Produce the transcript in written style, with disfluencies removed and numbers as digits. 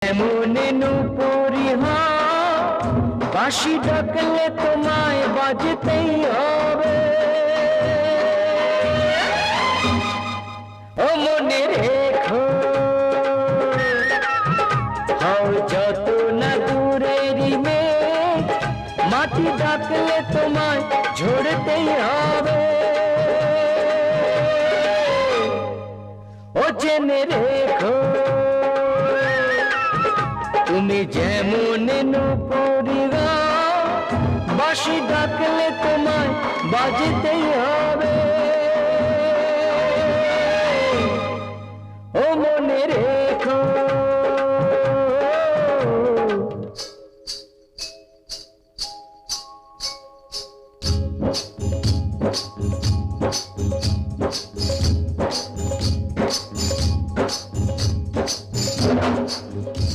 এমন নুপুরি বাঁশি ডাকলে তোমায় বাজতেই হবে। ও মনে রেখো, হও যত না দূরেরই মেঘ, মাটি ডাকলে তোমায় ঝরতেই হবে। ও জেনে রেখো, তুমি যেমন নুপুরি বাঁশি ডাকলে তোমায় বাজতেই হবে। ও মনে রে